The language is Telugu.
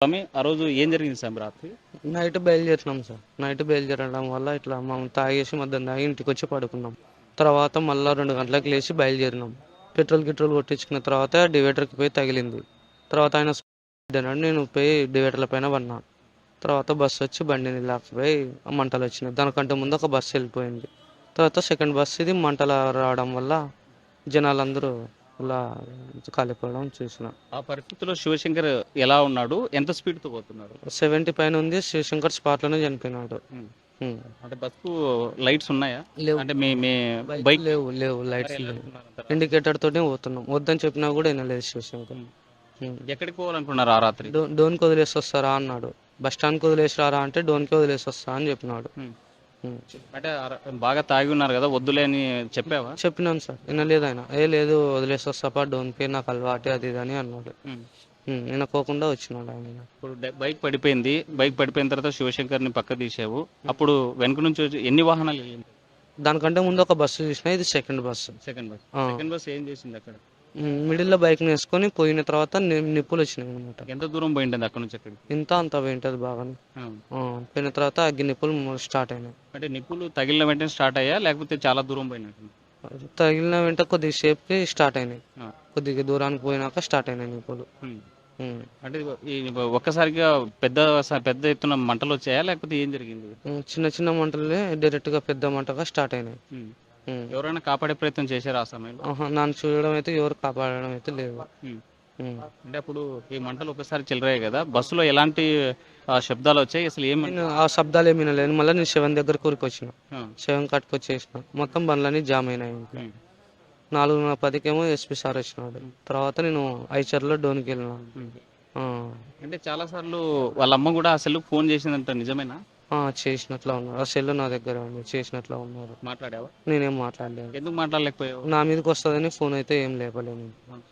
స్వామి ఆ రోజు ఏం జరిగింది స్వామి రాత్రి? Night బయలుదేరినాం sir. నైట్ బయలుదేరడం వల్ల ఇట్లా మనం తాగేసి మధ్యాహ్నం తాగి ఇంటికొచ్చి పడుకున్నాం. తర్వాత మళ్ళా 2 గంటలకు లేచి బయలుదేరినాం. గిట్రోల్ కొట్టించుకున్న తర్వాత డివైడర్‌కి పోయి తగిలింది. తర్వాత ఆయన అన్నాడు. నేను పోయి డివైడర్‌ల పైన పడినా. తర్వాత బస్సొచ్చి బండిని లాక్కుపోయి మంటలొచ్చినాయి. దానికంటే ముందు ఒక బస్సు వెళ్ళిపోయింది. తర్వాత సెకండ్ బస్ ఇది మంటలు రావడం వల్ల జనాలందరూ ఇలా కాలిపోవడం చూసినా. ఆ పరిస్థితిలో శివశంకర్ ఎలా ఉన్నాడు? ఎంత స్పీడ్‌తో పోతున్నాడు? 70 పైన ఉంది. శివశంకర్ స్పాట్‌లోనే చనిపోయినాడు. హ్మ్. హ్మ్. అంటే బస్‌కు లైట్స్ ఉన్నాయా? లేవు. అంటే మీ మీ బైక్ లేవు. మరి లైట్స్ ఎలా లేవు. వెళ్తున్నారు అంత రాత్రి? ఇండికేటర్ తోనే పోతున్నాం. వద్దని చెప్పినా కూడా వినలేదు శివశంకర్. హ్మ్. హ్మ్. ఎక్కడికి పోవాలనుకున్నారు ఆ రాత్రి? డోన్‌కి వదిలేసి వస్తారా అన్నాడు. బస్ స్టాండ్‌కి వదిలేసి రారా అంటే డోన్‌కే వదిలేసి వస్తా అని చెప్పినాడు. హ్మ్. హ్మ్. అంటే బాగా తాగి ఉన్నారు గదా! వద్దులే అని చెప్పావా? చెప్పినాను సార్. వినలేదాయన. లేదు వదిలేసి వస్తాపా డోన్‌కే నాకు అలవాటే అది ఇది అని అన్నాడు. హ్మ్. వినకోకుండా వచ్చినాడు ఆయన. ఇప్పుడు బైక్ పడిపోయింది. బైక్ పడిపోయిన తర్వాత శివశంకర్‌ని పక్కకు తీశావు. అప్పుడు వెనక నుంచి వచ్చి ఎన్ని వాహనాలు ఎళ్ళింది? దానికంటే ముందు ఒక బస్సు చూసినా. ఇది సెకండ్ బస్సు. Second bus. ఆ! సెకండ్ బస్ ఏం చేసింది అక్కడ? మిడిల్‌లో బైక్‌నేసుకొని పోయిన తర్వాత నిప్పులొచ్చినాయనమాట. ఎంత దూరం పోయింటుంది అక్కడి నుంచి అక్కడికి? అంత పోయింటది బాగానే. ఆ! పోయిన తర్వాత అగ్గి నిప్పులు స్టార్ట్ అయినాయి. అంటే నిప్పులు తగిలిన వెంటనే స్టార్ట్ అయ్యాయా? లేకపోతే చాలా దూరం పోయినట్టుందా? తగిలిన వెంట కొద్ది సేపుకి స్టార్ట్ అయినాయి. ఆ! కొద్దిగా దూరానికి పోయినాక స్టార్ట్ అయినాయి నిప్పులు. హ్మ్. హ్మ్. అంటే ఈ ఒక్కసారిగా పెద్ద ఎత్తున మంటలొచ్చాయా? లేకపోతే ఏం జరిగింది? చిన్న చిన్న మంటలే డైరెక్ట్‌గా పెద్ద మంటగా స్టార్ట్ అయినాయి. హ్మ్. హ్మ్. ఎవరైనా కాపాడే ప్రయత్నం చేశారా ఆ సమయంలో? నన్ను చూడడం అయితే ఎవరు కాపాడడం అయితే లేదు. హ్మ్. హ్మ్. అంటే అప్పుడు ఈ మంటలు ఒక్కసారి చెలరేగాయి గదా! బస్సులో ఎలాంటి శబ్దాలొచ్చాయి? అసలు నేను ఆ శబ్దాలేమి వినలేను. మళ్ళా నేను 7 దగ్గరికి ఉరికొచ్చిన. ఆ! 7 కట్టుకొచ్చేసిన. మొత్తం బండ్లన్నీ జామ్ అయినాయి ఇంట్లో. హ్మ్. 4:10కేమో ఎస్పీ సార్ వచ్చినాడు. హ్మ్. తర్వాత నేను ఐచర్‌లో డోన్‌కెళ్ళినా. హ్మ్. ఆ! అంటే చాలా సార్లు వాళ్ళ అమ్మ గూడా ఆ సెల్‌కి ఫోన్ చేసిందంట నిజమేనా? చేసినట్లా ఉన్నారు. ఆ సెల్ నా దగ్గరే ఉంది. చేసినట్లా ఉన్నారు. మాట్లాడావా? నేనేం మాట్లాడలేదు. ఎందుకు మాట్లాడలేకపోయావు? నా మీదకొస్తదని ఫోన్ అయితే ఏం లేపలే నేను. ఆ!